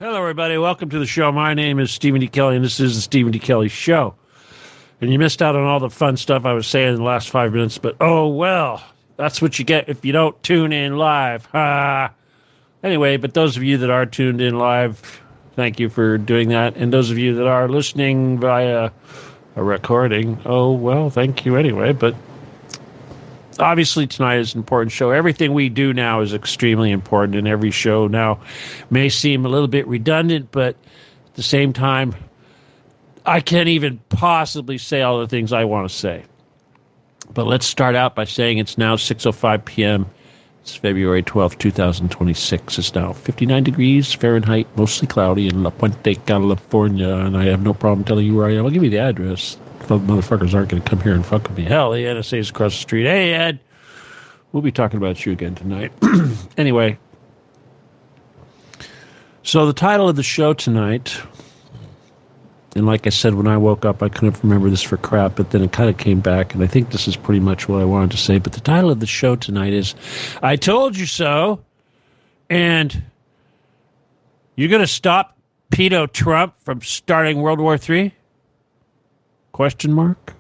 Hello, everybody. Welcome to the show. My name is Stephen D. Kelly, and this is the Stephen D. Kelly Show. And you missed out on all the fun stuff I was saying in the last 5 minutes, but oh well. That's what you get if you don't tune in live. Ha! Anyway, but those of you that are tuned in live, thank you for doing that. And those of you that are listening via a recording, oh well, thank you anyway. But obviously tonight is an important show. Everything we do now is extremely important, and every show now may seem a little bit redundant, but at the same time, I can't even possibly say all the things I want to say. But let's start out by saying it's now 6:05 p.m. It's February 12th, 2026. It's now 59 degrees Fahrenheit, mostly cloudy in La Puente, California, and I have no problem telling you where I am. I'll give you the address. The motherfuckers aren't going to come here and fuck with me. Hell, the NSA is across the street. Hey, Ed, we'll be talking about you again tonight. Anyway, so the title of the show tonight, and like I said, when I woke up, I couldn't remember this for crap, but then it kind of came back, and I think this is pretty much what I wanted to say. But the title of the show tonight is, I Told You So, and you're going to stop pedo Trump from starting World War III? Question mark?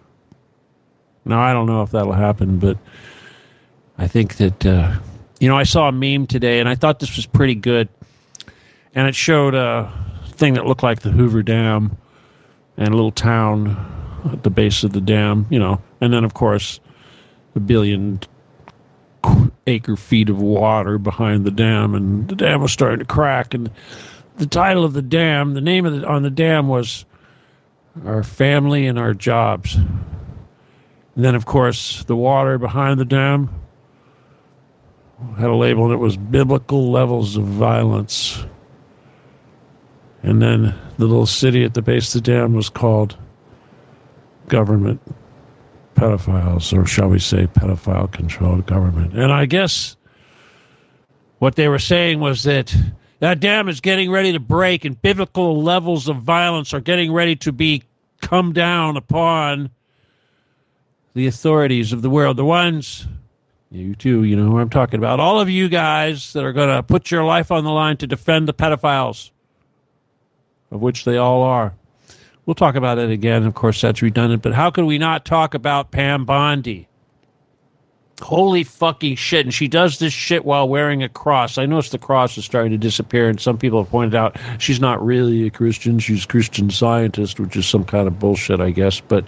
Now, I don't know if that'll happen, but I think that, I saw a meme today, and I thought this was pretty good, and it showed a thing that looked like the Hoover Dam, and a little town at the base of the dam, and then, of course, a billion acre feet of water behind the dam, and the dam was starting to crack, and the title of the dam, the name of on the dam was Our Family and Our Jobs. And then, of course, the water behind the dam had a label, and it was Biblical Levels of Violence. And then the little city at the base of the dam was called Government Pedophiles, or shall we say pedophile-controlled government. And I guess what they were saying was that dam is getting ready to break, and biblical levels of violence are getting ready to come down upon the authorities of the world. The ones, you too, you know who I'm talking about. All of you guys that are going to put your life on the line to defend the pedophiles, of which they all are. We'll talk about it again. Of course, that's redundant. But how could we not talk about Pam Bondi? Holy fucking shit. And she does this shit while wearing a cross. I noticed the cross is starting to disappear, and some people have pointed out she's not really a Christian. She's a Christian Scientist, which is some kind of bullshit, I guess. But,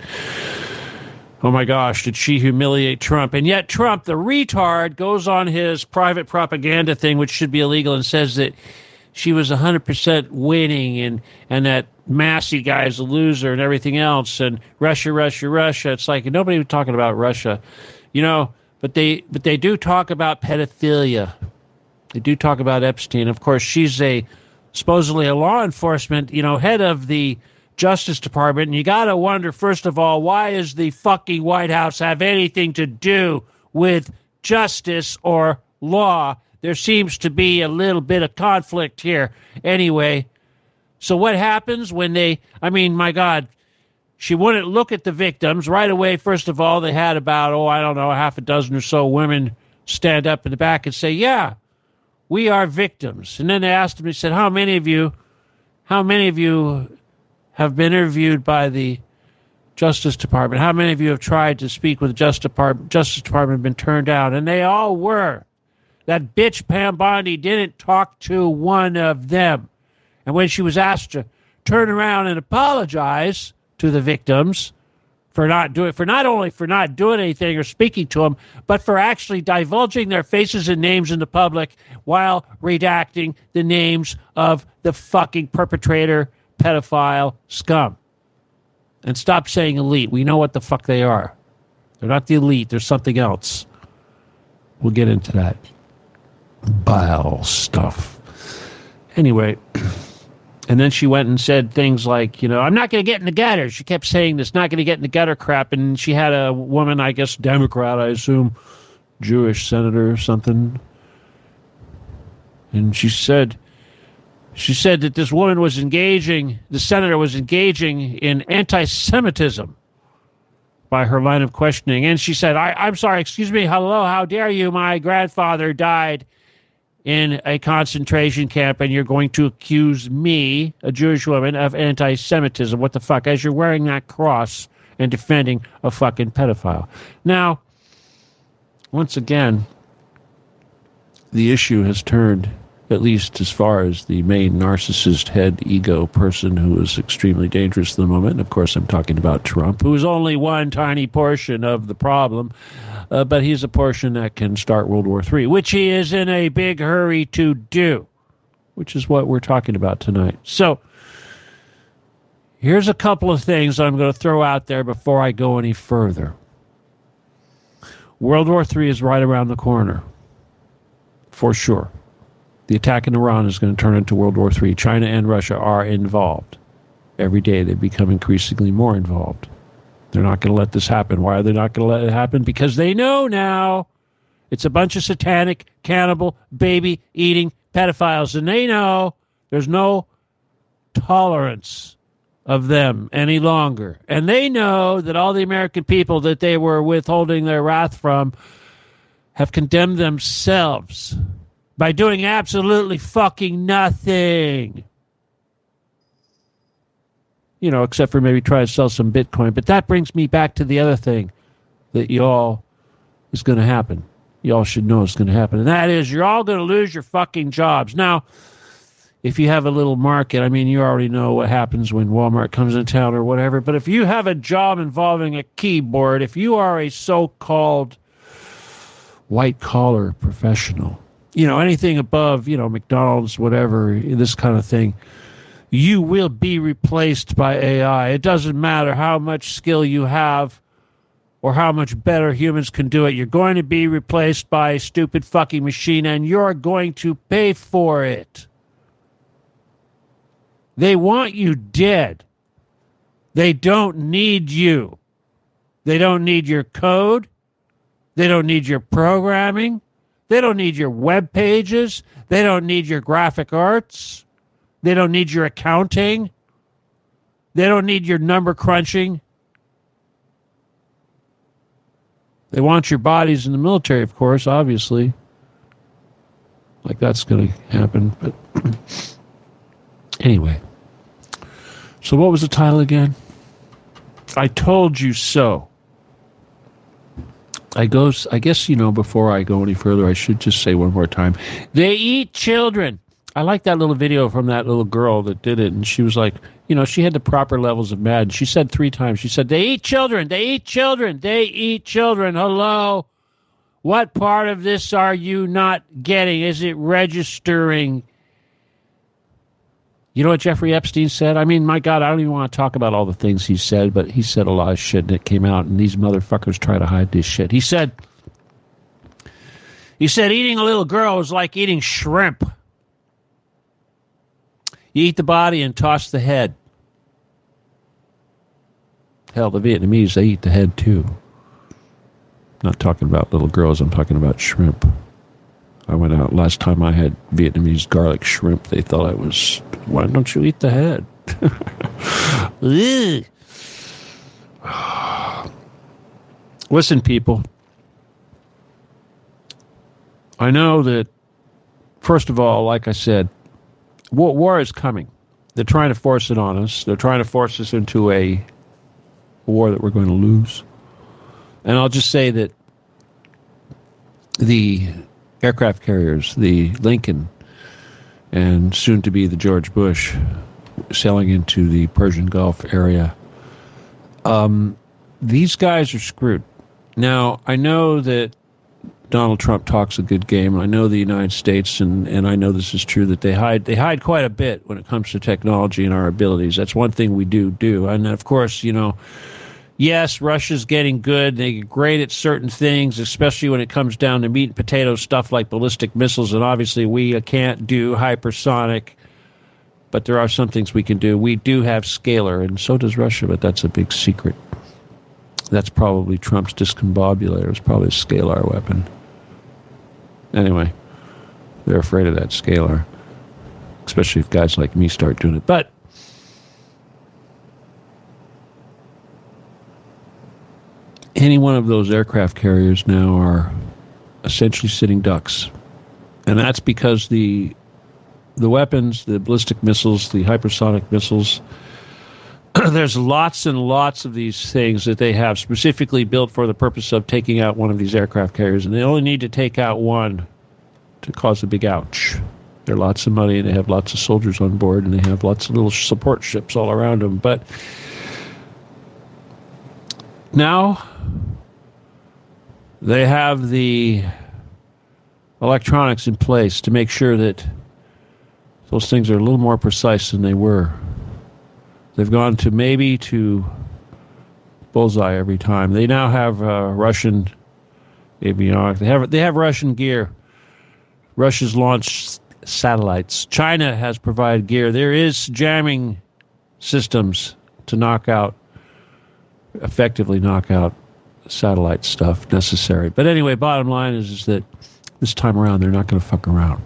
oh my gosh, did she humiliate Trump? And yet Trump, the retard, goes on his private propaganda thing, which should be illegal, and says that she was 100% winning, and that Massey guy is a loser and everything else, and Russia. It's like nobody was talking about Russia, but they do talk about pedophilia. They do talk about Epstein. Of course, she's supposedly a law enforcement, head of the Justice Department, and you got to wonder, first of all, why does the fucking White House have anything to do with justice or law? There seems to be a little bit of conflict here. Anyway, so what happens when my God, she wouldn't look at the victims. Right away, first of all, they had about, half a dozen or so women stand up in the back and say, yeah, we are victims. And then they asked them, they said, how many of you have been interviewed by the Justice Department? How many of you have tried to speak with the Justice Department and been turned down? And they all were. That bitch Pam Bondi didn't talk to one of them. And when she was asked to turn around and apologize to the victims for not doing anything or speaking to them, but for actually divulging their faces and names in the public while redacting the names of the fucking perpetrator, pedophile scum. And stop saying elite. We know what the fuck they are. They're not the elite. They're something else. We'll get into that bile stuff. Anyway, and then she went and said things like, I'm not going to get in the gutter. She kept saying this, not going to get in the gutter crap. And she had a woman, I guess, Democrat, I assume, Jewish senator or something. And she said that this woman the senator was engaging in anti-Semitism by her line of questioning. And she said, I'm sorry, excuse me, hello, how dare you? My grandfather died in a concentration camp and you're going to accuse me, a Jewish woman, of anti-Semitism. What the fuck? As you're wearing that cross and defending a fucking pedophile. Now, once again, the issue has turned, at least as far as the main narcissist head ego person who is extremely dangerous at the moment. And of course, I'm talking about Trump, who is only one tiny portion of the problem. But he's a portion that can start World War III, which he is in a big hurry to do, which is what we're talking about tonight. So here's a couple of things I'm going to throw out there before I go any further. World War III is right around the corner, for sure. The attack in Iran is going to turn into World War III. China and Russia are involved. Every day they become increasingly more involved. They're not going to let this happen. Why are they not going to let it happen? Because they know now it's a bunch of satanic, cannibal, baby-eating pedophiles. And they know there's no tolerance of them any longer. And they know that all the American people that they were withholding their wrath from have condemned themselves by doing absolutely fucking nothing. You know, except for maybe try to sell some Bitcoin. But that brings me back to the other thing that y'all is going to happen. Y'all should know it's going to happen. And that is you're all going to lose your fucking jobs. Now, if you have a little market, I mean, you already know what happens when Walmart comes in town or whatever. But if you have a job involving a keyboard, if you are a so-called white-collar professional, you know, anything above, you know, McDonald's, whatever, this kind of thing, you will be replaced by AI. It doesn't matter how much skill you have or how much better humans can do it. You're going to be replaced by a stupid fucking machine, and you're going to pay for it. They want you dead. They don't need you. They don't need your code. They don't need your programming. They don't need your web pages. They don't need your graphic arts. They don't need your accounting. They don't need your number crunching. They want your bodies in the military, of course, obviously. Like that's going to happen. But anyway. So what was the title again? I Told You So. I guess, you know, before I go any further, I should just say one more time. They eat children. I like that little video from that little girl that did it. And she was like, you know, she had the proper levels of mad. She said 3 times, she said, they eat children, they eat children, they eat children. Hello? What part of this are you not getting? Is it registering? You know what Jeffrey Epstein said? I mean, my God, I don't even want to talk about all the things he said, but he said a lot of shit and it came out, and these motherfuckers try to hide this shit. He said eating a little girl is like eating shrimp. You eat the body and toss the head. Hell, the Vietnamese, they eat the head too. I'm not talking about little girls, I'm talking about shrimp. I went out last time I had Vietnamese garlic shrimp. They thought I was, why don't you eat the head? Listen, people. I know that, first of all, like I said, war is coming. They're trying to force it on us. They're trying to force us into a war that we're going to lose. And I'll just say that the aircraft carriers, the Lincoln, and soon to be the George Bush, sailing into the Persian Gulf area, these guys are screwed. Now, I know that Donald Trump talks a good game. I know the United States, and I know this is true, that they hide quite a bit when it comes to technology and our abilities. That's one thing we do. And of course, you know, yes, Russia's getting good. They get great at certain things, especially when it comes down to meat and potato stuff like ballistic missiles. And obviously we can't do hypersonic, but there are some things we can do. We do have scalar, and so does Russia, but that's a big secret. That's probably Trump's discombobulator. It's probably a scalar weapon. Anyway, they're afraid of that scalar, especially if guys like me start doing it. But any one of those aircraft carriers now are essentially sitting ducks. And that's because the weapons, the ballistic missiles, the hypersonic missiles, there's lots and lots of these things that they have specifically built for the purpose of taking out one of these aircraft carriers. And they only need to take out one to cause a big ouch. There are lots of money, and they have lots of soldiers on board, and they have lots of little support ships all around them. But now they have the electronics in place to make sure that those things are a little more precise than they were. They've gone to bullseye every time. They now have Russian avionics. They have Russian gear. Russia's launched satellites. China has provided gear. There is jamming systems to effectively knock out satellite stuff necessary. But anyway, bottom line is that this time around, they're not going to fuck around.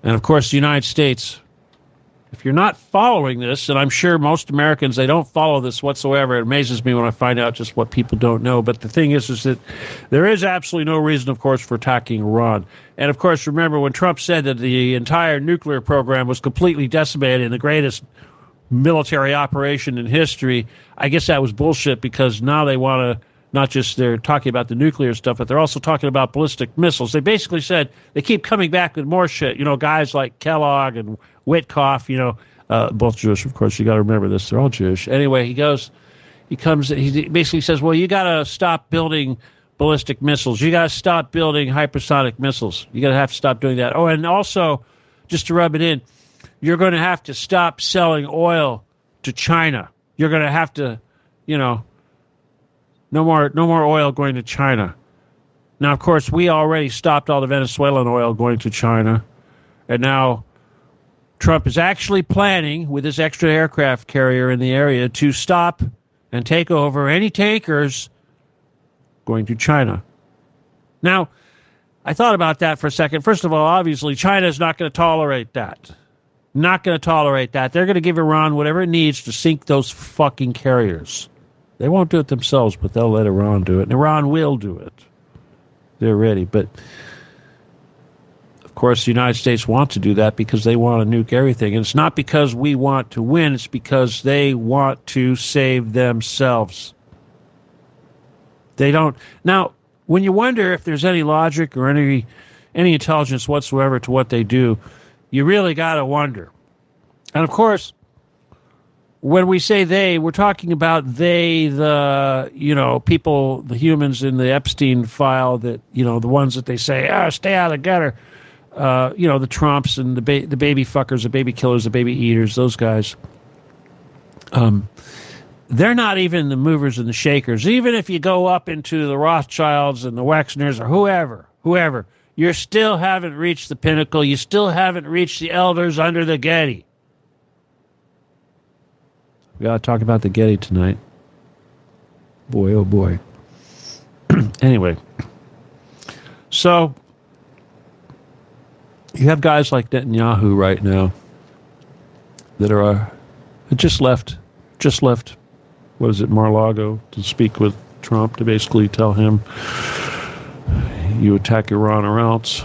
And of course, the United States, if you're not following this, and I'm sure most Americans, they don't follow this whatsoever. It amazes me when I find out just what people don't know. But the thing is that there is absolutely no reason, of course, for attacking Iran. And of course, remember when Trump said that the entire nuclear program was completely decimated in the greatest military operation in history, I guess that was bullshit, because now they want to, not just they're talking about the nuclear stuff, but they're also talking about ballistic missiles. They basically said they keep coming back with more shit. You know, guys like Kellogg and Witkoff, both Jewish, of course. You got to remember this. They're all Jewish. Anyway, he basically says, well, you got to stop building ballistic missiles. You got to stop building hypersonic missiles. You got to have to stop doing that. Oh, and also, just to rub it in, you're going to have to stop selling oil to China. You're going to have to, no more oil going to China. Now, of course, we already stopped all the Venezuelan oil going to China. And now Trump is actually planning, with this extra aircraft carrier in the area, to stop and take over any tankers going to China. Now, I thought about that for a second. First of all, obviously, China is not going to tolerate that. Not going to tolerate that. They're going to give Iran whatever it needs to sink those fucking carriers. They won't do it themselves, but they'll let Iran do it. And Iran will do it. They're ready. But, of course, the United States want to do that because they want to nuke everything. And it's not because we want to win. It's because they want to save themselves. They don't. Now, when you wonder if there's any logic or any intelligence whatsoever to what they do, you really got to wonder. And, of course, when we say they, we're talking about the people, the humans in the Epstein file that, the ones that they say, stay out of the gutter. The Trumps and the baby fuckers, the baby killers, the baby eaters, those guys. They're not even the movers and the shakers. Even if you go up into the Rothschilds and the Wexners or whoever, you still haven't reached the pinnacle. You still haven't reached the elders under the Getty. We got to talk about the Getty tonight. Boy, oh boy. Anyway. So, you have guys like Netanyahu right now that are just left, what is it, Mar-a-Lago, to speak with Trump, to basically tell him, you attack Iran or else.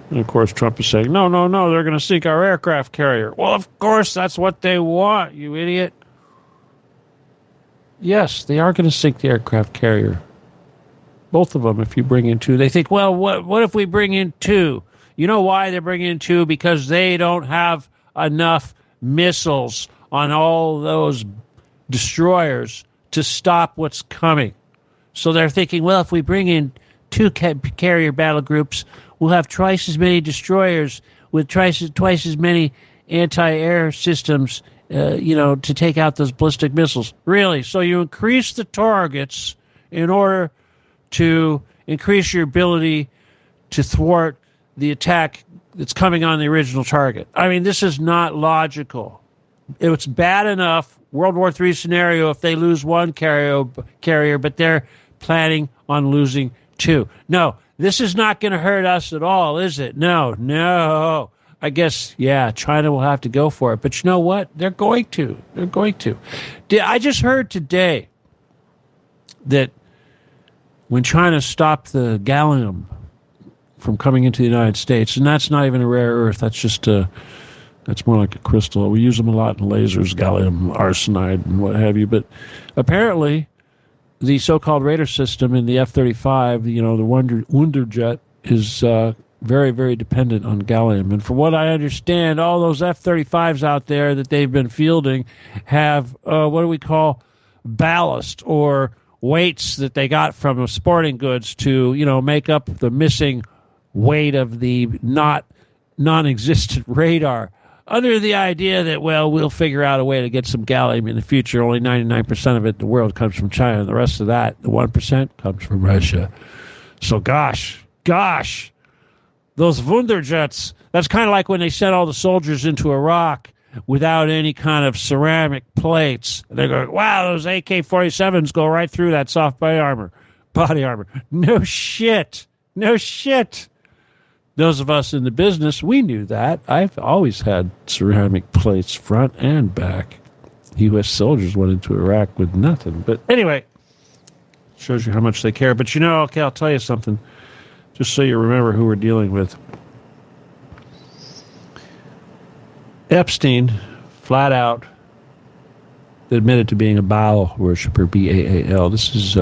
And of course, Trump is saying, no, they're going to sink our aircraft carrier. Well, of course, that's what they want, you idiot. Yes, they are going to sink the aircraft carrier. Both of them, if you bring in two. They think, well, what if we bring in two? You know why they're bringing in two? Because they don't have enough missiles on all those destroyers to stop what's coming. So they're thinking, well, if we bring in two carrier battle groups, we'll have twice as many destroyers with twice as many anti-air systems, to take out those ballistic missiles. Really? So you increase the targets in order to increase your ability to thwart the attack that's coming on the original target. I mean, this is not logical. It's bad enough, World War III scenario, if they lose one carrier, but they're planning on losing two. No, this is not going to hurt us at all, is it? No. I guess, yeah, China will have to go for it. But you know what? They're going to. I just heard today that when China stopped the gallium from coming into the United States. And that's not even a rare earth. That's just that's more like a crystal. We use them a lot in lasers, gallium arsenide and what have you. But apparently, the so-called radar system in the F-35, the Wonder Jet, is very, very dependent on gallium. And from what I understand, all those F-35s out there that they've been fielding have, what do we call, ballast or weights that they got from sporting goods to, make up the missing weight of the non-existent radar. Under the idea that, we'll figure out a way to get some gallium in the future. Only 99% of it in the world comes from China. And the rest of that, the 1%, comes from Russia. So gosh, those Wunderjets, that's kind of like when they sent all the soldiers into Iraq without any kind of ceramic plates. They go, wow, those AK-47s go right through that soft body armor. No shit. Those of us in the business, we knew that. I've always had ceramic plates front and back. U.S. soldiers went into Iraq with nothing. But anyway, shows you how much they care. But okay, I'll tell you something, just so you remember who we're dealing with. Epstein, flat out, admitted to being a Baal worshiper, B-A-A-L. This is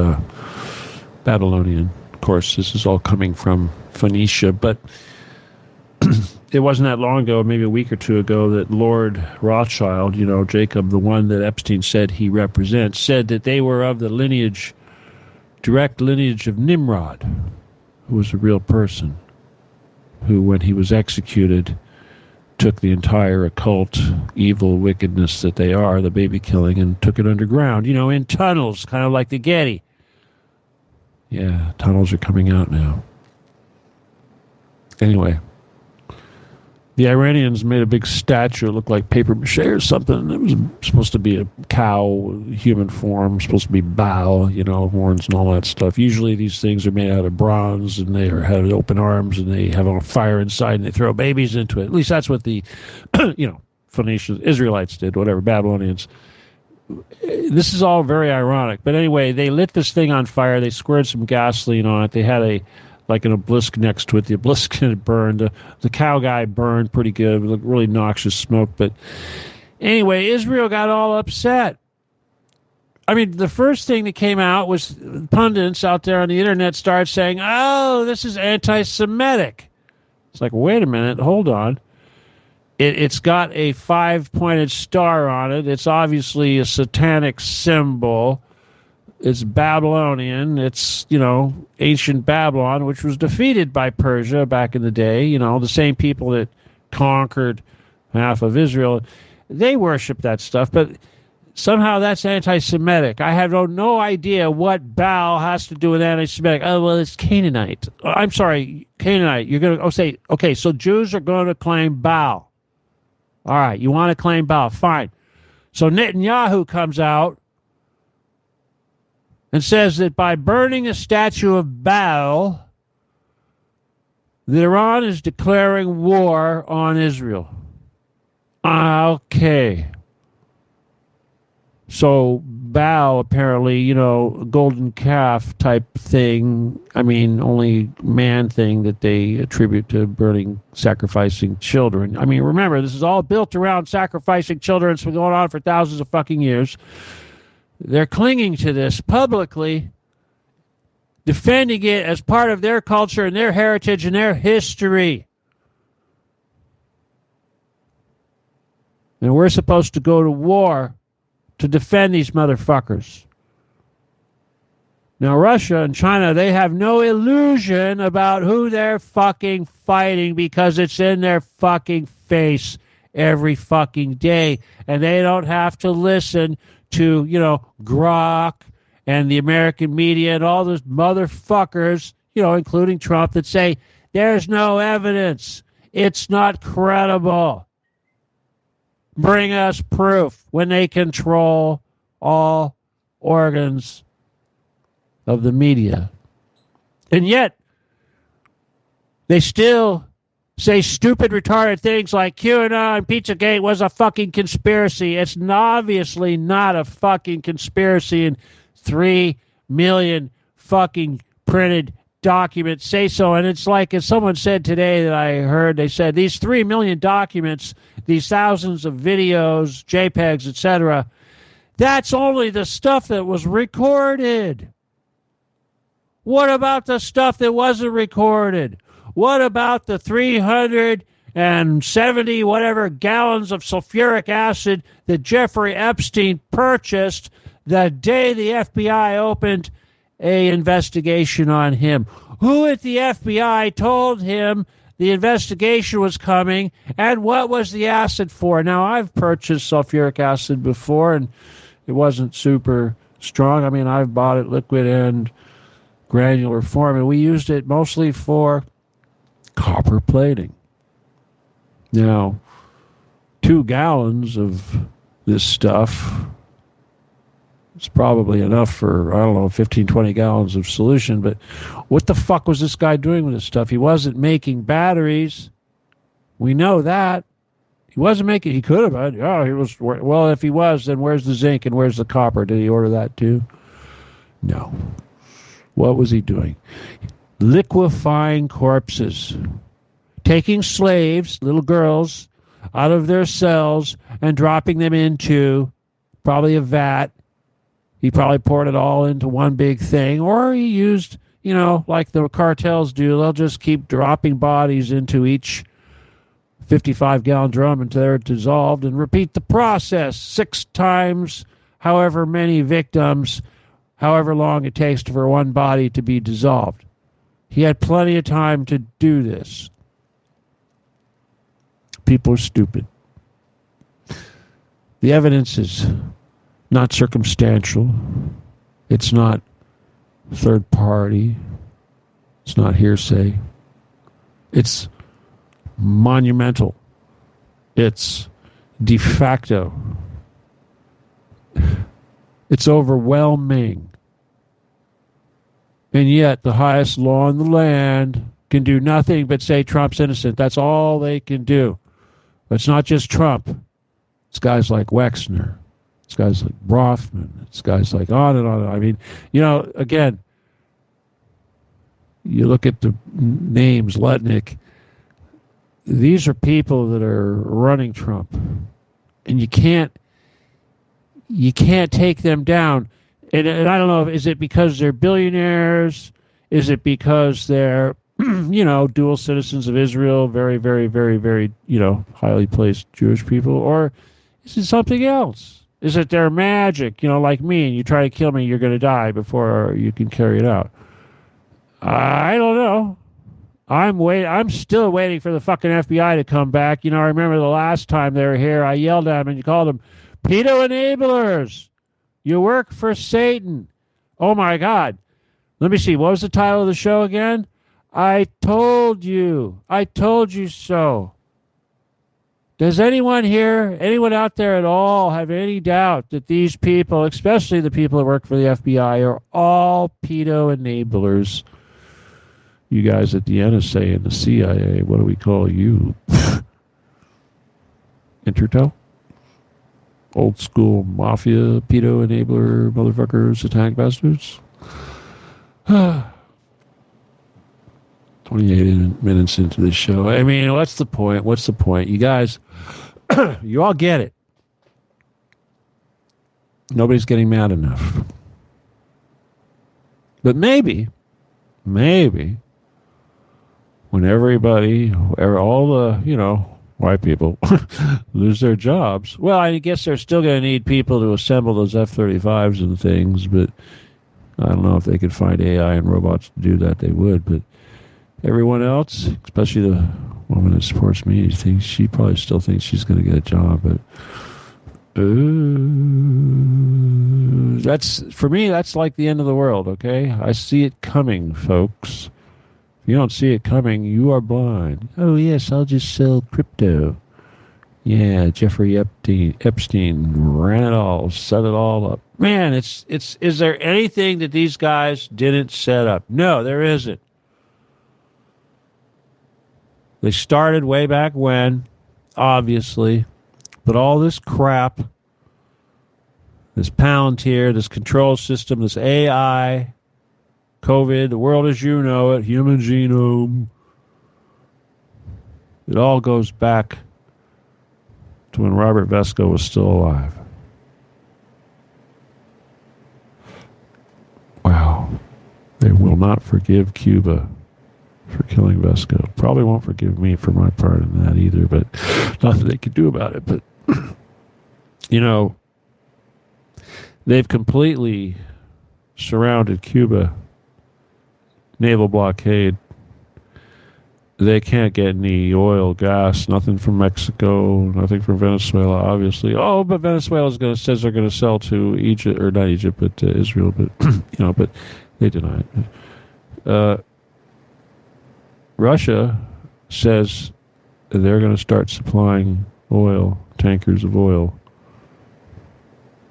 Babylonian. Of course, this is all coming from Phoenicia, but it wasn't that long ago, maybe a week or two ago, that Lord Rothschild, Jacob, the one that Epstein said he represents, said that they were of the direct lineage of Nimrod, who was a real person, who, when he was executed, took the entire occult, evil wickedness that they are, the baby killing, and took it underground, in tunnels, kind of like the Getty. Yeah, tunnels are coming out now. Anyway, the Iranians made a big statue. It looked like paper mache or something. It was supposed to be a cow, human form, supposed to be Baal, horns and all that stuff. Usually these things are made out of bronze, and they have open arms, and they have a fire inside, and they throw babies into it. At least that's what the, Phoenicians, Israelites did, whatever, Babylonians. This is all very ironic. But anyway, they lit this thing on fire. They squirted some gasoline on it. They had an obelisk next to it. The obelisk had burned. The cow guy burned pretty good. It looked really noxious smoke. But anyway, Israel got all upset. I mean, the first thing that came out was pundits out there on the internet started saying, oh, this is anti-Semitic. It's like, wait a minute, hold on. It's got a 5-pointed star on it. It's obviously a satanic symbol. It's Babylonian. It's, ancient Babylon, which was defeated by Persia back in the day. The same people that conquered half of Israel. They worship that stuff, but somehow that's anti-Semitic. I have no idea what Baal has to do with anti-Semitic. Oh, well, it's Canaanite. I'm sorry, Canaanite. You're going to say, okay, so Jews are going to claim Baal. All right, you want to claim Baal. Fine. So Netanyahu comes out and says that by burning a statue of Baal, that Iran is declaring war on Israel. Okay. So Baal, apparently, golden calf type thing. I mean, only man thing that they attribute to sacrificing children. I mean, remember, this is all built around sacrificing children. It's been going on for thousands of fucking years. They're clinging to this publicly, defending it as part of their culture and their heritage and their history. And we're supposed to go to war to defend these motherfuckers. Now, Russia and China, they have no illusion about who they're fucking fighting because it's in their fucking face every fucking day. And they don't have to listen to, Grok and the American media and all those motherfuckers, including Trump, that say, there's no evidence. It's not credible. Bring us proof, when they control all organs of the media. And yet, they still say stupid, retarded things like QAnon, Pizzagate was a fucking conspiracy. It's obviously not a fucking conspiracy, and 3 million fucking printed documents say so. And it's like, as someone said today that I heard, they said these 3 million documents, these thousands of videos, JPEGs, etc., that's only the stuff that was recorded. What about the stuff that wasn't recorded? What about the 370 whatever gallons of sulfuric acid that Jeffrey Epstein purchased the day the FBI opened an investigation on him? Who at the FBI told him the investigation was coming, and what was the acid for? Now, I've purchased sulfuric acid before, and it wasn't super strong. I mean, I've bought it liquid and granular form, and we used it mostly for copper plating. Now, 2 gallons of this stuff is probably enough for, I don't know, 15, 20 gallons of solution, but what the fuck was this guy doing with this stuff? He wasn't making batteries. We know that. He wasn't making, he could have. Oh, he was, well, if he was, then where's the zinc and where's the copper? Did he order that too? No. What was he doing? Liquefying corpses. Taking slaves, little girls, out of their cells and dropping them into probably a vat. He probably poured it all into one big thing. Or he used, like the cartels do, they'll just keep dropping bodies into each 55-gallon drum until they're dissolved and repeat the process 6 times, however many victims, however long it takes for one body to be dissolved. He had plenty of time to do this. People are stupid. The evidence is not circumstantial. It's not third party. It's not hearsay. It's monumental. It's de facto. It's overwhelming. And yet the highest law in the land can do nothing but say Trump's innocent. That's all they can do. But it's not just Trump. It's guys like Wexner. It's guys like Rothman. It's guys like on and on. I mean, again, you look at the names, Lutnick. These are people that are running Trump. And you can't take them down. And I don't know, is it because they're billionaires? Is it because they're, dual citizens of Israel, very, very, very, very, highly placed Jewish people? Or is it something else? Is it their magic? Like me, and you try to kill me, you're going to die before you can carry it out. I don't know. I'm still waiting for the fucking FBI to come back. I remember the last time they were here, I yelled at them and you called them pedo enablers. You work for Satan. Oh my God. Let me see. What was the title of the show again? I told you so. Does anyone out there at all have any doubt that these people, especially the people that work for the FBI, are all pedo enablers? You guys at the NSA and the CIA, what do we call you? Intertel? Old school mafia, pedo enabler, motherfuckers, satanic bastards? 28 minutes into the show. I mean, what's the point? You guys, you all get it. Nobody's getting mad enough. But maybe, when everybody, all the, white people lose their jobs, well, I guess they're still going to need people to assemble those F-35s and things, but I don't know if they could find AI and robots to do that, they would. But everyone else, especially the woman that supports me, she probably still thinks she's going to get a job. But for me, that's like the end of the world, okay? I see it coming, folks. If you don't see it coming, you are blind. Oh, yes, I'll just sell crypto. Yeah, Jeffrey Epstein ran it all, set it all up. Man, is there anything that these guys didn't set up? No, there isn't. They started way back when, obviously, but all this crap, this Palantir, this control system, this AI, COVID, the world as you know it, human genome. It all goes back to when Robert Vesco was still alive. Wow. They will not forgive Cuba for killing Vesco. Probably won't forgive me for my part in that either, but nothing they can do about it. But, they've completely surrounded Cuba. Naval blockade. They can't get any oil, gas, nothing from Mexico, nothing from Venezuela, obviously. Oh, but Venezuela says they're going to sell to Egypt, or not Egypt, but Israel. But but they deny it. Russia says they're going to start supplying oil, tankers of oil,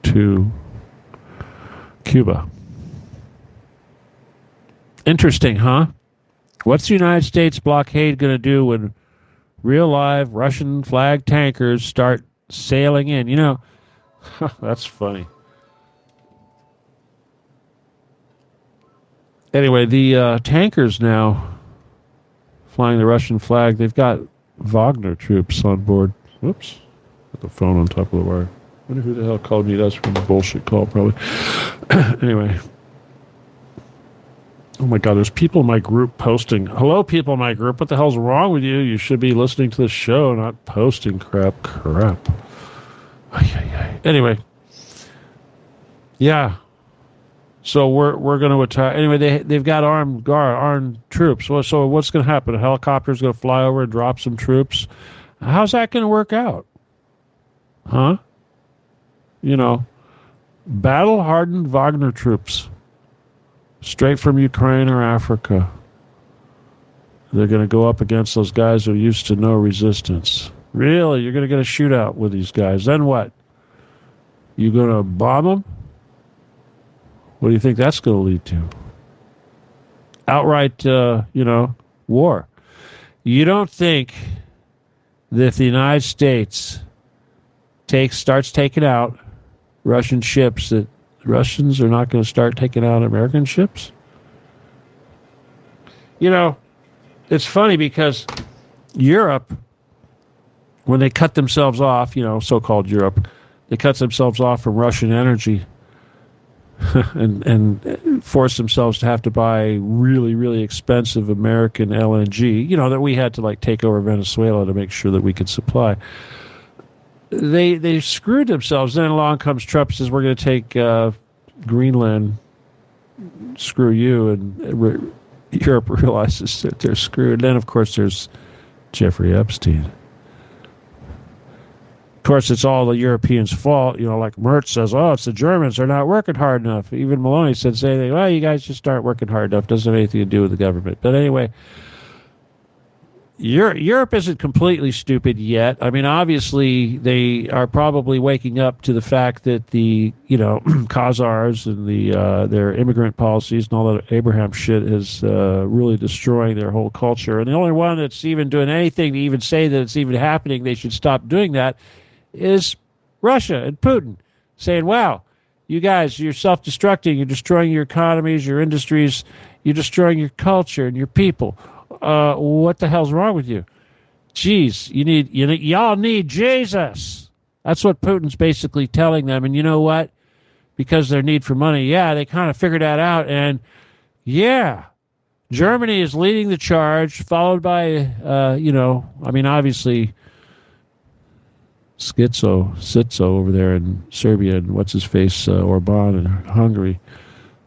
to Cuba. Interesting, huh? What's the United States blockade going to do when real live Russian flag tankers start sailing in? That's funny. Anyway, the tankers now flying the Russian flag, they've got Wagner troops on board. Whoops. Got the phone on top of the wire. I wonder who the hell called me. That's from a bullshit call, probably. Anyway. Oh my God, there's people in my group posting. Hello, people in my group. What the hell's wrong with you? You should be listening to the show, not posting crap. Anyway. Yeah. So we're going to attack. Anyway, they've got armed troops. So what's going to happen? A helicopter's going to fly over and drop some troops. How's that going to work out? Huh? Battle-hardened Wagner troops. Straight from Ukraine or Africa. They're going to go up against those guys who are used to no resistance. Really? You're going to get a shootout with these guys. Then what? You going to bomb them? What do you think that's going to lead to? Outright, war. You don't think that if the United States starts taking out Russian ships, that Russians are not going to start taking out American ships? It's funny because Europe, when they cut themselves off, so-called Europe, they cut themselves off from Russian energy and forced themselves to have to buy really, really expensive American LNG, that we had to take over Venezuela to make sure that we could supply. They screwed themselves. Then along comes Trump, says we're going to take Greenland. Screw you, and Europe realizes that they're screwed. Then of course there's Jeffrey Epstein. Of course, it's all the Europeans' fault. Like Mertz says, it's the Germans. They're not working hard enough. Even Maloney said, well, you guys just aren't working hard enough. Doesn't have anything to do with the government. But anyway, Europe isn't completely stupid yet. I mean, obviously, they are probably waking up to the fact that the, Khazars and their immigrant policies and all that Abraham shit is really destroying their whole culture. And the only one that's even doing anything to even say that it's even happening, they should stop doing that, is Russia and Putin, saying, wow, you guys, you're self-destructing, you're destroying your economies, your industries, you're destroying your culture and your people. What the hell's wrong with you? Jeez, y'all need Jesus. That's what Putin's basically telling them. And you know what? Because their need for money, they kind of figured that out. And Germany is leading the charge, followed by, obviously, Sitso over there in Serbia, and what's his face, Orban in Hungary.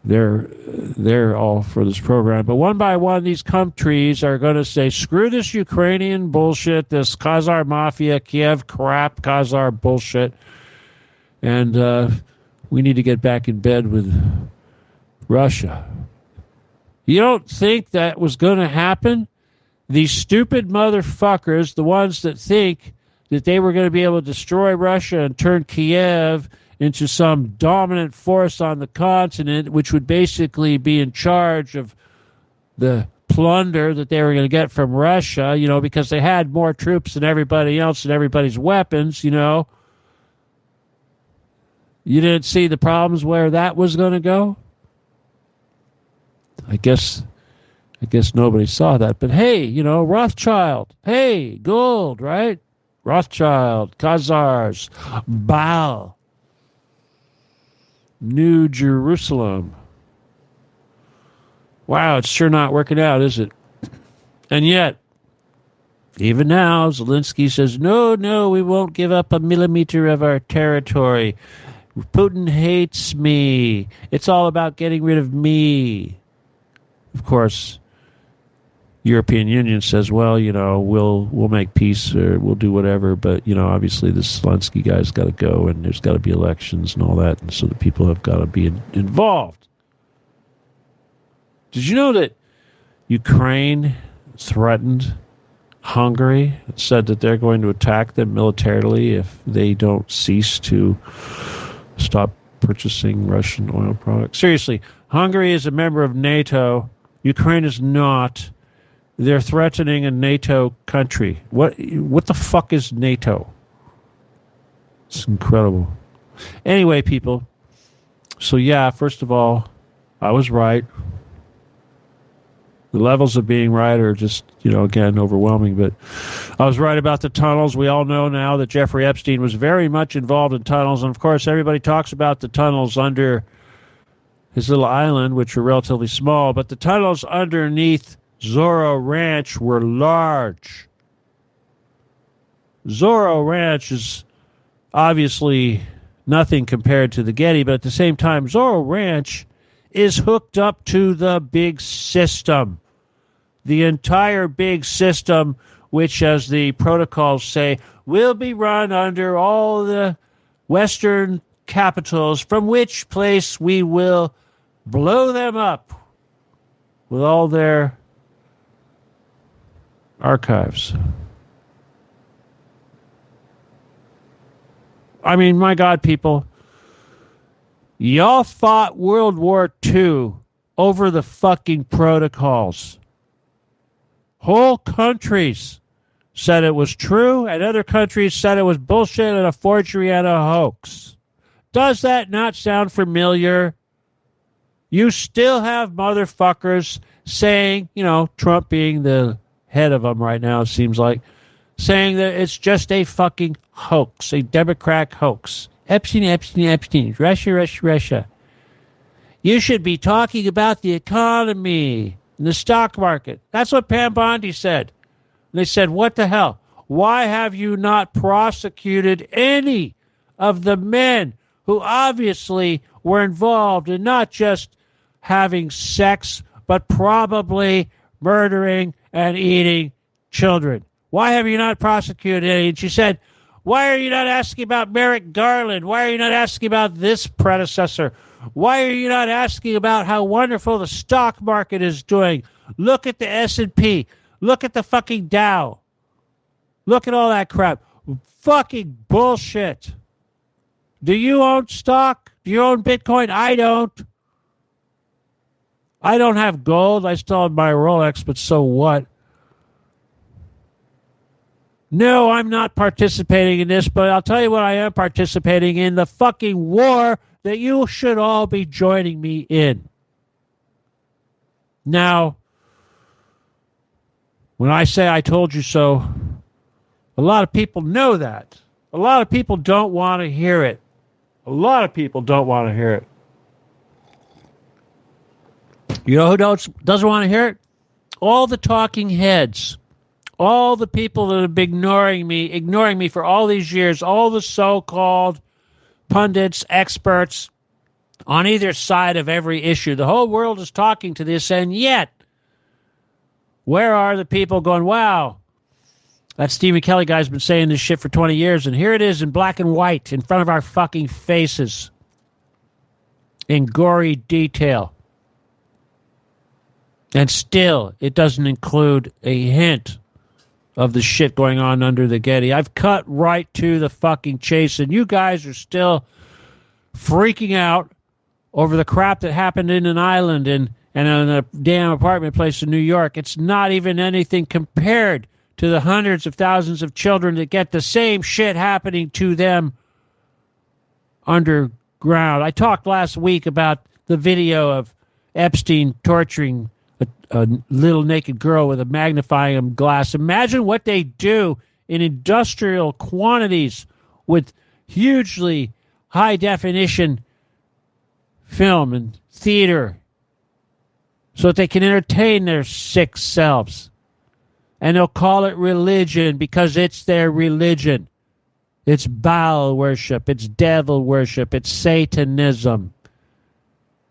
They're all for this program. But one by one, these countries are going to say, screw this Ukrainian bullshit, this Khazar mafia, Kiev crap, Khazar bullshit. And we need to get back in bed with Russia. You don't think that was going to happen? These stupid motherfuckers, the ones that think that they were going to be able to destroy Russia and turn Kiev into some dominant force on the continent, which would basically be in charge of the plunder that they were going to get from Russia, because they had more troops than everybody else and everybody's weapons, You didn't see the problems where that was going to go? I guess nobody saw that. But hey, Rothschild. Hey, gold, right? Rothschild, Khazars, Baal, New Jerusalem. Wow, it's sure not working out, is it? And yet, even now, Zelensky says, no, we won't give up a millimeter of our territory. Putin hates me. It's all about getting rid of me. Of course, European Union says, well, we'll make peace or we'll do whatever, but, obviously this Zelensky guy's got to go and there's got to be elections and all that, and so the people have got to be involved. Did you know that Ukraine threatened Hungary? It said that they're going to attack them militarily if they don't cease to stop purchasing Russian oil products. Seriously, Hungary is a member of NATO. Ukraine is not. They're threatening a NATO country. What the fuck is NATO? It's incredible. Anyway, people. So yeah, first of all, I was right. The levels of being right are just, again, overwhelming. But I was right about the tunnels. We all know now that Jeffrey Epstein was very much involved in tunnels. And, of course, everybody talks about the tunnels under his little island, which were relatively small. But the tunnels underneath Zorro Ranch were large. Zorro Ranch is obviously nothing compared to the Getty. But at the same time, Zorro Ranch is hooked up to the big system. The entire big system, which, as the protocols say, will be run under all the Western capitals, from which place we will blow them up with all their archives. I mean, my God, people, y'all fought World War II over the fucking protocols. Whole countries said it was true, and other countries said it was bullshit and a forgery and a hoax. Does that not sound familiar? You still have motherfuckers saying, Trump being the head of them right now, it seems like, saying that it's just a fucking hoax, a Democrat hoax. Epstein, Russia. You should be talking about the economy and the stock market. That's what Pam Bondi said. And they said, what the hell? Why have you not prosecuted any of the men who obviously were involved in not just having sex, but probably murdering and eating children? Why have you not prosecuted any? And she said, why are you not asking about Merrick Garland? Why are you not asking about this predecessor? Why are you not asking about how wonderful the stock market is doing? Look at the S&P. Look at the fucking Dow. Look at all that crap. Fucking bullshit. Do you own stock? Do you own Bitcoin? I don't. I don't have gold. I still have my Rolex, but so what? No, I'm not participating in this, but I'll tell you what I am participating in, the fucking war that you should all be joining me in. Now, when I say I told you so, a lot of people know that. A lot of people don't want to hear it. A lot of people don't want to hear it. You know who doesn't want to hear it? All the talking heads. All the people that have been ignoring me for all these years, all the so-called pundits, experts on either side of every issue. The whole world is talking to this, and yet, where are the people going, wow, that Stephen Kelly guy's been saying this shit for 20 years, and here it is in black and white in front of our fucking faces in gory detail. And still, it doesn't include a hint of the shit going on under the Getty. I've cut right to the fucking chase, and you guys are still freaking out over the crap that happened in an island and in a damn apartment place in New York. It's not even anything compared to the hundreds of thousands of children that get the same shit happening to them underground. I talked last week about the video of Epstein torturing a little naked girl with a magnifying glass. Imagine what they do in industrial quantities with hugely high definition film and theater so that they can entertain their sick selves. And they'll call it religion because it's their religion. It's Baal worship. It's devil worship. It's Satanism.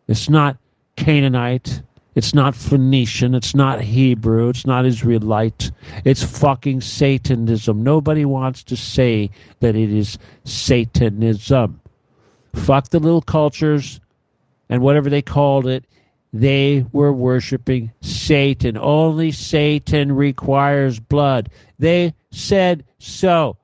It's not Canaanite. It's not Phoenician. It's not Hebrew. It's not Israelite. It's fucking Satanism. Nobody wants to say that it is Satanism. Fuck the little cultures and whatever they called it. They were worshiping Satan. Only Satan requires blood. They said so.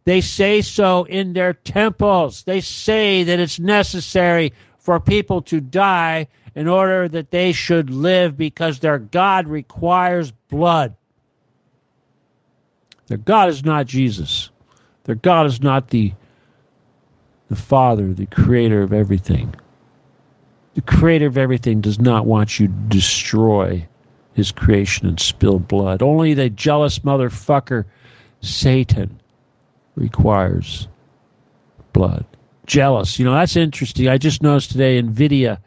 They say so in their temples. They say that it's necessary for people to die in order that they should live because their God requires blood. Their God is not Jesus. Their God is not the Father, the creator of everything. The creator of everything does not want you to destroy his creation and spill blood. Only the jealous motherfucker, Satan, requires blood. Jealous. You know, that's interesting. I just noticed today NVIDIA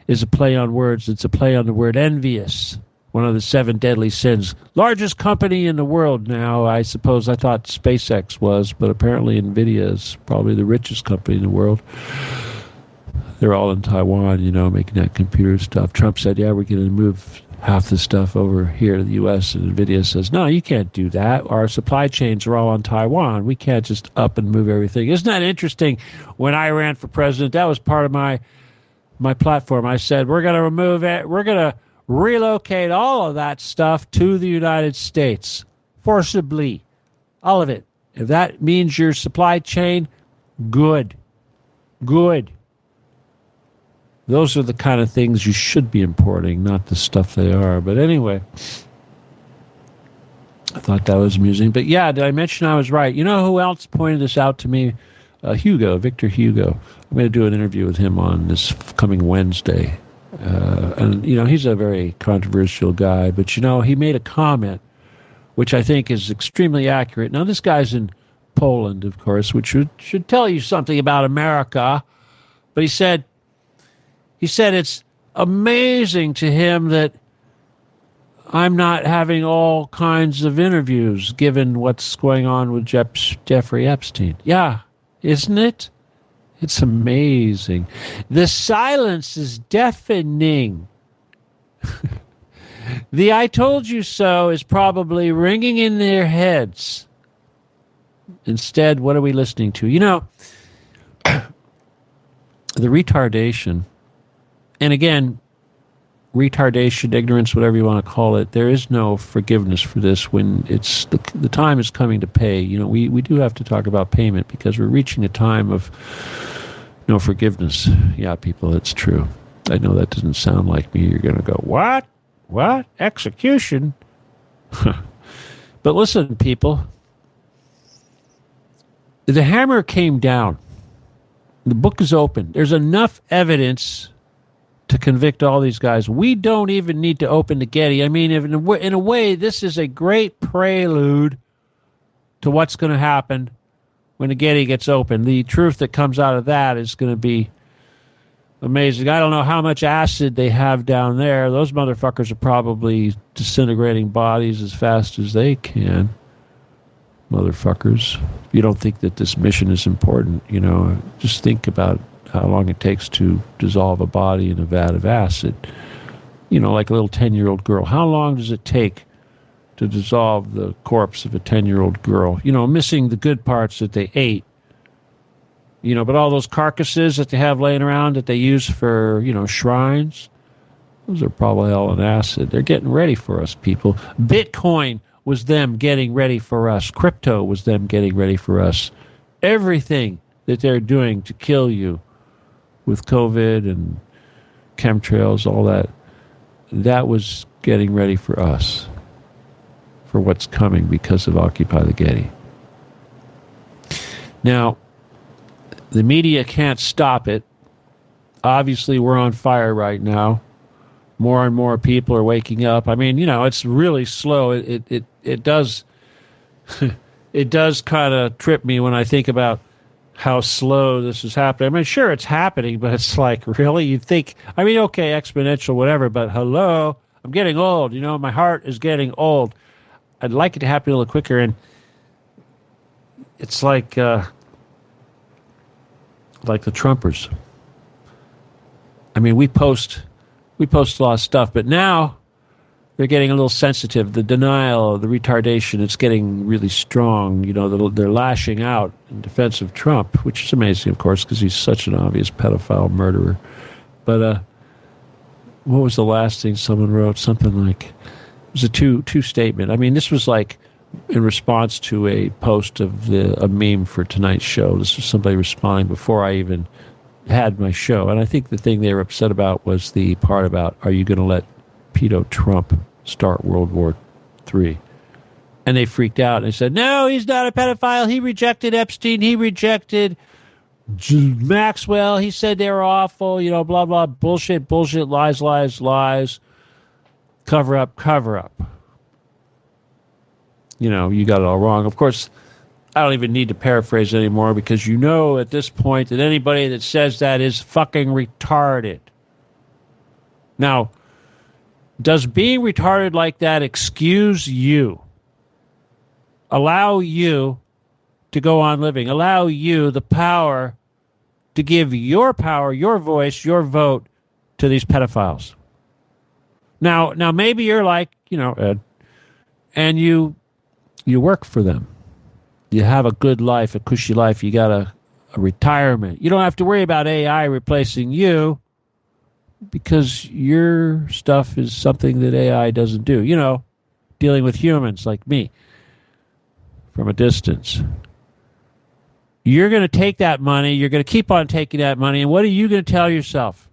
is a play on words. It's a play on the word envious, one of the 7 deadly sins. Largest company in the world now, I suppose. I thought SpaceX was, but apparently NVIDIA is probably the richest company in the world. They're all in Taiwan, you know, making that computer stuff. Trump said, yeah, we're going to move half the stuff over here to the U.S. And NVIDIA says, no, you can't do that. Our supply chains are all on Taiwan. We can't just up and move everything. Isn't that interesting? When I ran for president, that was part of my platform. I said, we're going to remove it. We're going to relocate all of that stuff to the United States forcibly. All of it. If that means your supply chain, good. Good. Those are the kind of things you should be importing, not the stuff they are. But anyway, I thought that was amusing. But yeah, did I mention I was right? You know who else pointed this out to me? Victor Hugo. I'm going to do an interview with him on this coming Wednesday. And, you know, he's a very controversial guy. But, you know, he made a comment, which I think is extremely accurate. Now, this guy's in Poland, of course, which should tell you something about America. But he said it's amazing to him that I'm not having all kinds of interviews given what's going on with Jeffrey Epstein. Yeah, isn't it? It's amazing. The silence is deafening. The I told you so is probably ringing in their heads. Instead, what are we listening to? You know, the retardation. And again, retardation, ignorance, whatever you want to call it, there is no forgiveness for this when it's the time is coming to pay. You know, we do have to talk about payment because we're reaching a time of no forgiveness. Yeah, people, it's true. I know that doesn't sound like me. You're going to go, what? What? Execution? But listen, people, the hammer came down. The book is open. There's enough evidence to convict all these guys. We don't even need to open the Getty. I mean, in a way, this is a great prelude to what's going to happen when the Getty gets open. The truth that comes out of that is going to be amazing. I don't know how much acid they have down there. Those motherfuckers are probably disintegrating bodies as fast as they can. Motherfuckers. If you don't think that this mission is important, you know, just think about how long it takes to dissolve a body in a vat of acid. You know, like a little 10-year-old girl. How long does it take to dissolve the corpse of a 10-year-old girl? You know, missing the good parts that they ate. You know, but all those carcasses that they have laying around that they use for, you know, shrines, those are probably all in acid. They're getting ready for us, people. Bitcoin was them getting ready for us. Crypto was them getting ready for us. Everything that they're doing to kill you with COVID and chemtrails, all that, that was getting ready for us, for what's coming because of Occupy the Getty. Now, the media can't stop it. Obviously, we're on fire right now. more and more people are waking up. I mean, it's really slow. It does it does kind of trip me when I think about how slow this is happening. I mean, sure, it's happening, but it's like, really? You think, I mean, okay, exponential, whatever, but hello, I'm getting old. My heart is getting old. I'd like it to happen a little quicker. And it's like the Trumpers. I mean, we post a lot of stuff, but now they're getting a little sensitive. The denial, the retardation, it's getting really strong. They're lashing out in defense of Trump, which is amazing, of course, because he's such an obvious pedophile murderer. But what was the last thing someone wrote? Something like, it was a two statement. I mean, this was like in response to a post of a meme for tonight's show. This was somebody responding before I even had my show. And I think the thing they were upset about was the part about, are you going to let pedo Trump start World War III? And they freaked out and they said, no, he's not a pedophile. He rejected Epstein. He rejected Maxwell. He said they were awful, blah, blah, bullshit, lies, cover up. You got it all wrong. Of course, I don't even need to paraphrase anymore because at this point that anybody that says that is fucking retarded. Now, does being retarded like that excuse you? Allow you to go on living? Allow you the power to give your power, your voice, your vote to these pedophiles? Now maybe you're like, Ed, and you work for them. You have a good life, a cushy life. You got a retirement. You don't have to worry about AI replacing you, because your stuff is something that AI doesn't do. Dealing with humans like me from a distance. You're going to take that money. You're going to keep on taking that money. And what are you going to tell yourself?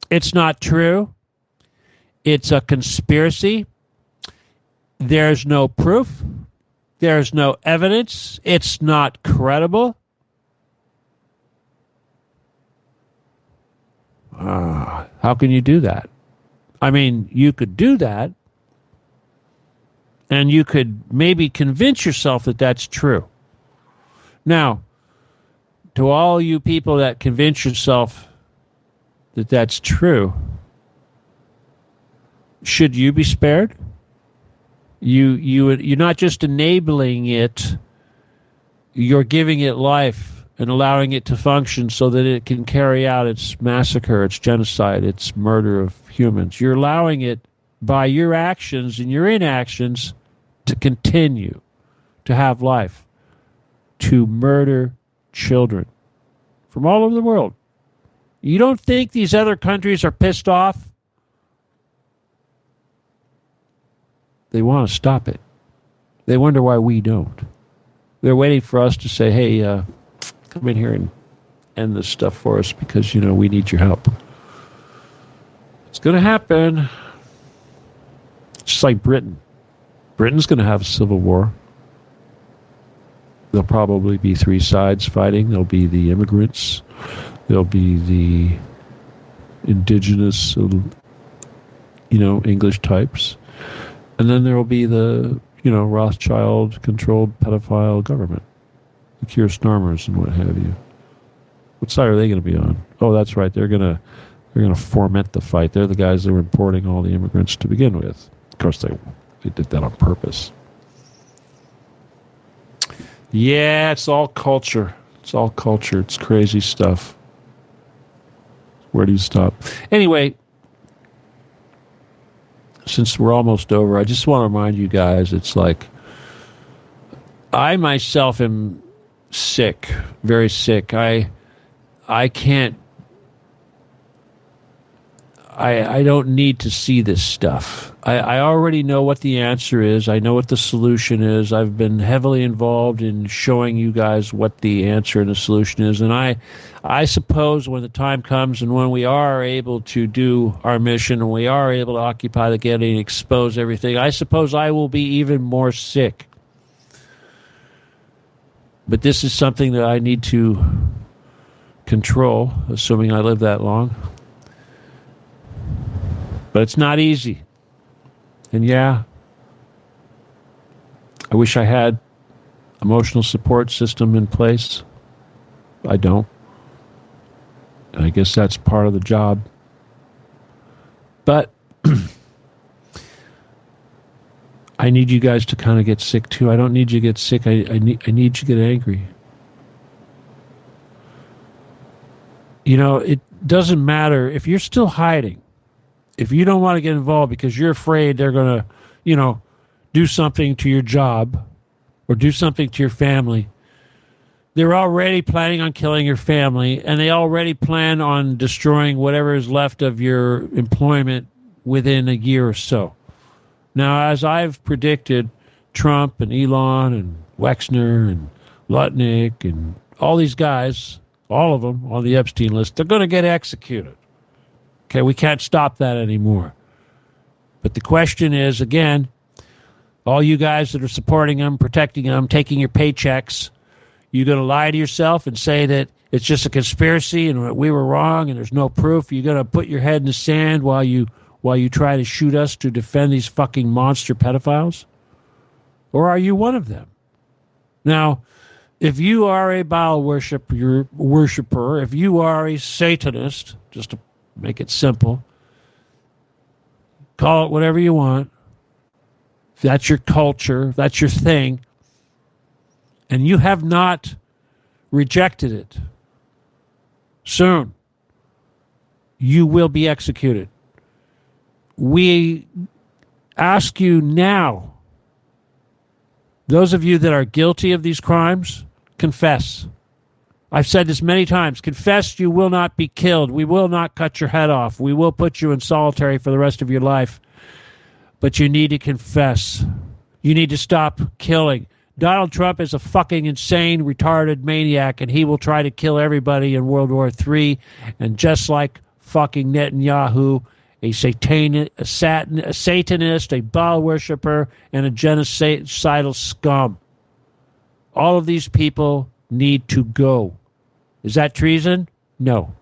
It's not true. It's a conspiracy. There's no proof. There's no evidence. It's not credible. How can you do that? I mean, you could do that, and you could maybe convince yourself that that's true. Now, to all you people that convince yourself that that's true, should you be spared? You're not just enabling it, you're giving it life and allowing it to function so that it can carry out its massacre, its genocide, its murder of humans. You're allowing it, by your actions and your inactions, to continue to have life, to murder children from all over the world. You don't think these other countries are pissed off? They want to stop it. They wonder why we don't. They're waiting for us to say, hey, come in here and end this stuff for us because, we need your help. It's going to happen. Just like Britain. Britain's going to have a civil war. There'll probably be three sides fighting. There'll be the immigrants. There'll be the indigenous, English types. And then there will be the, Rothschild-controlled pedophile government. The Keir Starmers and what have you. What side are they going to be on? Oh, that's right. They're going to foment the fight. They're the guys that were importing all the immigrants to begin with. Of course, they did that on purpose. Yeah, it's all culture. It's all culture. It's crazy stuff. Where do you stop? Anyway, since we're almost over, I just want to remind you guys, it's like, I myself am sick, very sick. I can't, I don't need to see this stuff. I already know what the answer is. I know what the solution is. I've been heavily involved in showing you guys what the answer and the solution is. And I suppose when the time comes and when we are able to do our mission and we are able to occupy the Getty and expose everything, I suppose I will be even more sick. But this is something that I need to control, assuming I live that long. But it's not easy. And yeah, I wish I had emotional support system in place. I don't. I guess that's part of the job. But I need you guys to kind of get sick too. I don't need you to get sick. I need you to get angry. You know, it doesn't matter if you're still hiding. If you don't want to get involved because you're afraid they're going to, you know, do something to your job or do something to your family. They're already planning on killing your family, and they already plan on destroying whatever is left of your employment within a year or so. Now, as I've predicted, Trump and Elon and Wexner and Lutnick and all these guys, all of them on the Epstein list, they're going to get executed. Okay, we can't stop that anymore. But the question is, again, all you guys that are supporting them, protecting them, taking your paychecks, you going to lie to yourself and say that it's just a conspiracy and we were wrong and there's no proof? You're going to put your head in the sand while you try to shoot us to defend these fucking monster pedophiles? Or are you one of them? Now, if you are a Baal worshiper, if you are a Satanist, just to make it simple, call it whatever you want. If that's your culture, that's your thing, and you have not rejected it, soon you will be executed. We ask you now, those of you that are guilty of these crimes, confess. I've said this many times. Confess, you will not be killed. We will not cut your head off. We will put you in solitary for the rest of your life. But you need to confess. You need to stop killing. Donald Trump is a fucking insane, retarded maniac, and he will try to kill everybody in World War III. And just like fucking Netanyahu, a Satanist, a Baal worshiper, and a genocidal scum. All of these people need to go. Is that treason? No.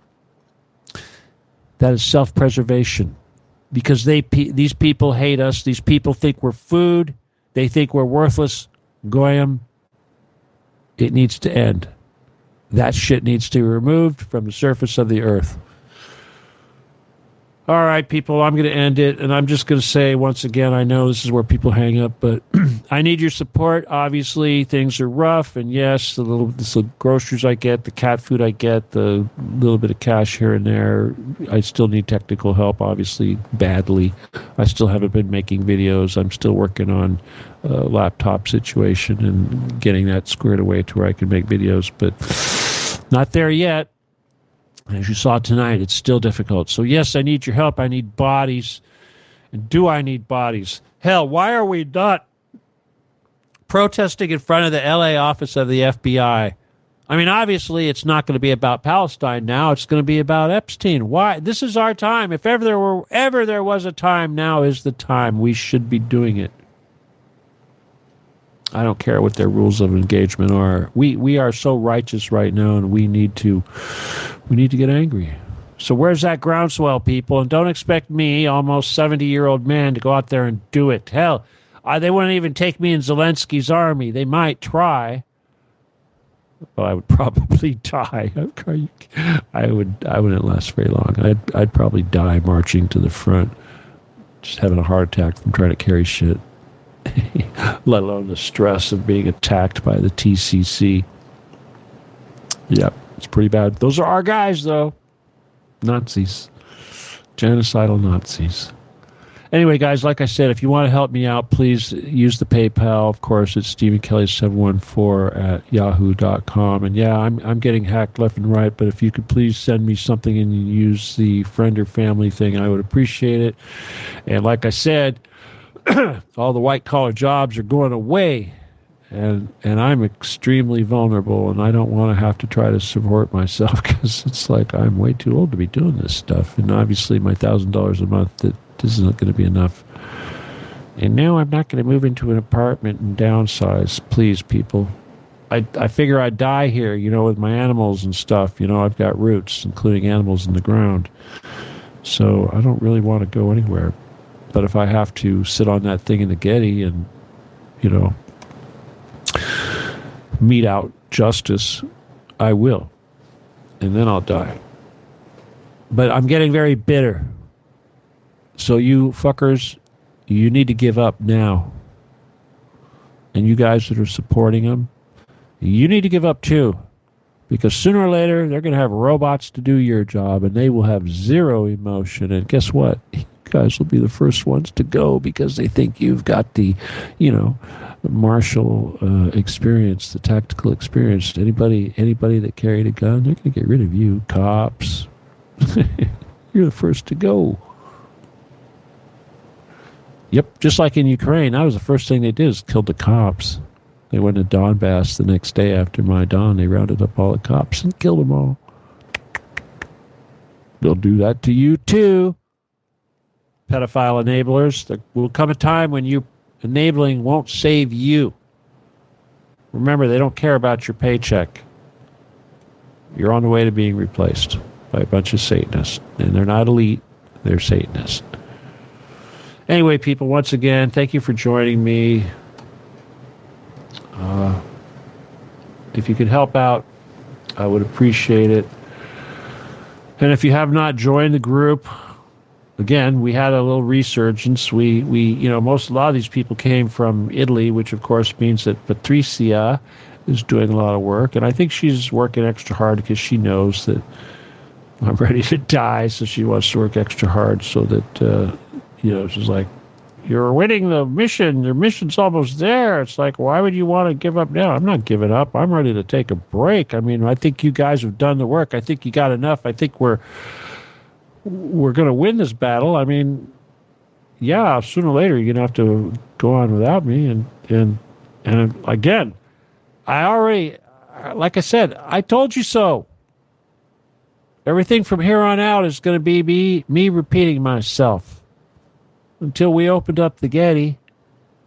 That is self-preservation. Because these people hate us. These people think we're food. They think we're worthless. Goyim, it needs to end. That shit needs to be removed from the surface of the earth. All right, people, I'm going to end it, and I'm just going to say once again, I know this is where people hang up, but I need your support. Obviously, things are rough, and yes, the groceries I get, the cat food I get, the little bit of cash here and there, I still need technical help, obviously, badly. I still haven't been making videos. I'm still working on a laptop situation and getting that squared away to where I can make videos, but not there yet. As you saw tonight, it's still difficult. So, yes, I need your help. I need bodies. And do I need bodies? Hell, why are we not protesting in front of the L.A. office of the FBI? I mean, obviously, it's not going to be about Palestine now. It's going to be about Epstein. Why? This is our time. If ever there was a time, now is the time. We should be doing it. I don't care what their rules of engagement are. We are so righteous right now, and we need to get angry. So where's that groundswell, people? And don't expect me, almost 70-year-old man, to go out there and do it. Hell, they wouldn't even take me in Zelensky's army. They might try. Well, I would probably die. I wouldn't last very long. I'd probably die marching to the front, just having a heart attack from trying to carry shit. Let alone the stress of being attacked by the TCC. Yep, it's pretty bad. Those are our guys, though. Nazis. Genocidal Nazis. Anyway, guys, like I said, if you want to help me out, please use the PayPal. Of course, it's StephenKelly714@yahoo.com. And yeah, I'm getting hacked left and right, but if you could please send me something and use the friend or family thing, I would appreciate it. And like I said, all the white-collar jobs are going away, and I'm extremely vulnerable, and I don't want to have to try to support myself because it's like I'm way too old to be doing this stuff, and obviously my $1,000 a month, that this isn't going to be enough. And now I'm not going to move into an apartment and downsize. Please, people. I figure I'd die here, with my animals and stuff. I've got roots, including animals in the ground. So I don't really want to go anywhere. But if I have to sit on that thing in the Getty and, mete out justice, I will. And then I'll die. But I'm getting very bitter. So you fuckers, you need to give up now. And you guys that are supporting them, you need to give up too. Because sooner or later, they're going to have robots to do your job, and they will have zero emotion. And guess what? You guys will be the first ones to go because they think you've got the, martial experience, the tactical experience. Anybody that carried a gun, they're going to get rid of you. Cops. You're the first to go. Yep, just like in Ukraine, that was the first thing they did is killed the cops. They went to Donbass the next day after Maidan. They rounded up all the cops and killed them all. They'll do that to you too. Pedophile enablers. There will come a time when you enabling won't save you. Remember, they don't care about your paycheck. You're on the way to being replaced by a bunch of Satanists. And they're not elite, they're Satanists. Anyway, people, once again, thank you for joining me. If you could help out, I would appreciate it. And if you have not joined the group, again, we had a little resurgence. We a lot of these people came from Italy, which of course means that Patricia is doing a lot of work. And I think she's working extra hard because she knows that I'm ready to die. So she wants to work extra hard so that, she's like, you're winning the mission. Your mission's almost there. It's like, why would you want to give up now? I'm not giving up. I'm ready to take a break. I mean, I think you guys have done the work. I think you got enough. I think we're going to win this battle. I mean, yeah, sooner or later you're going to have to go on without me. And again, I already, like I said, I told you so. Everything from here on out is going to be me repeating myself. Until we opened up the Getty,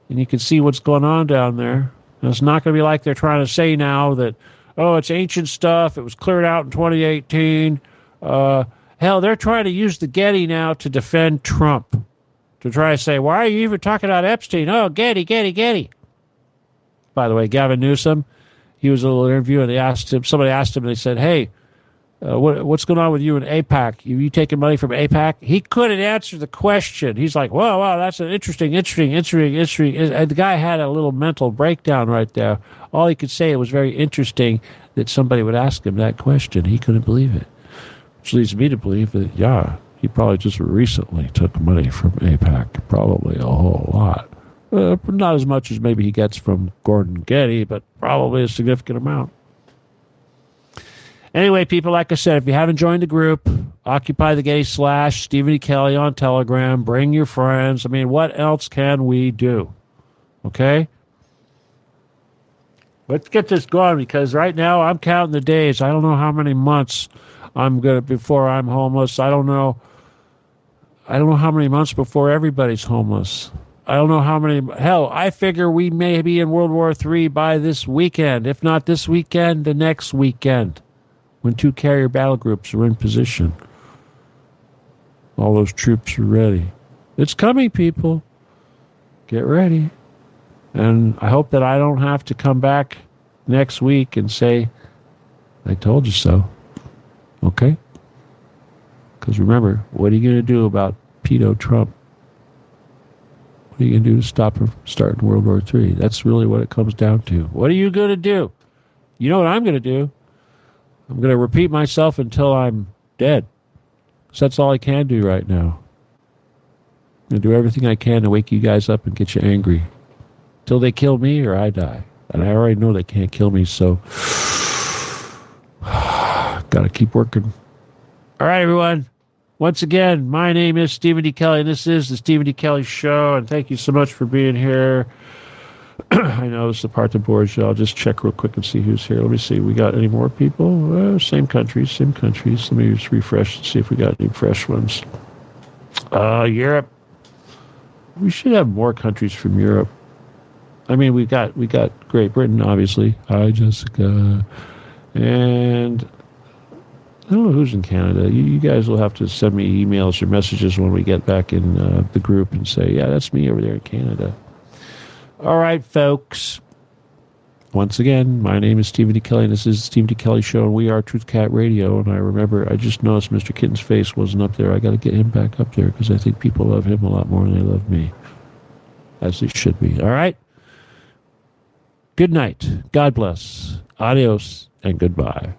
and you can see what's going on down there. And it's not going to be like they're trying to say now that, it's ancient stuff. It was cleared out in 2018. Hell, they're trying to use the Getty now to defend Trump. To try to say, why are you even talking about Epstein? Oh, Getty. By the way, Gavin Newsom, he was in a little interview, and somebody asked him, and they said, hey, what's going on with you in AIPAC? You taking money from AIPAC? He couldn't answer the question. He's like, wow, that's an interesting. And the guy had a little mental breakdown right there. All he could say, it was very interesting that somebody would ask him that question. He couldn't believe it. Which leads me to believe that, yeah, he probably just recently took money from AIPAC. Probably a whole lot. Not as much as maybe he gets from Gordon Getty, but probably a significant amount. Anyway, people, like I said, if you haven't joined the group, Occupy the Getty / Stephen E. Kelly on Telegram. Bring your friends. I mean, what else can we do? Okay? Let's get this going because right now I'm counting the days. I don't know how many months before I'm homeless. I don't know how many months before everybody's homeless. I don't know how many. Hell, I figure we may be in World War III by this weekend. If not this weekend, the next weekend. When 2 carrier battle groups are in position. All those troops are ready. It's coming, people. Get ready. And I hope that I don't have to come back next week and say, I told you so. Okay? Because remember, what are you going to do about pedo Trump? What are you going to do to stop him from starting World War III? That's really what it comes down to. What are you going to do? You know what I'm going to do? I'm going to repeat myself until I'm dead. So that's all I can do right now. I'm going to do everything I can to wake you guys up and get you angry. Till they kill me or I die. And I already know they can't kill me, so got to keep working. All right, everyone. Once again, my name is Stephen D. Kelly, and this is the Stephen D. Kelly Show, and thank you so much for being here. I know it's the part that bores you. I'll just check real quick and see who's here. Let me see. We got any more people? Same countries. Let me just refresh and see if we got any fresh ones. Europe. We should have more countries from Europe. I mean, we got Great Britain, obviously. Hi, Jessica. And I don't know who's in Canada. You guys will have to send me emails or messages when we get back in the group and say, yeah, that's me over there in Canada. All right, folks. Once again, my name is Stephen D. Kelly, and this is the Stephen D. Kelly Show, and we are Truth Cat Radio. And I just noticed Mr. Kitten's face wasn't up there. I got to get him back up there because I think people love him a lot more than they love me, as they should be. All right? Good night. God bless. Adios, and goodbye.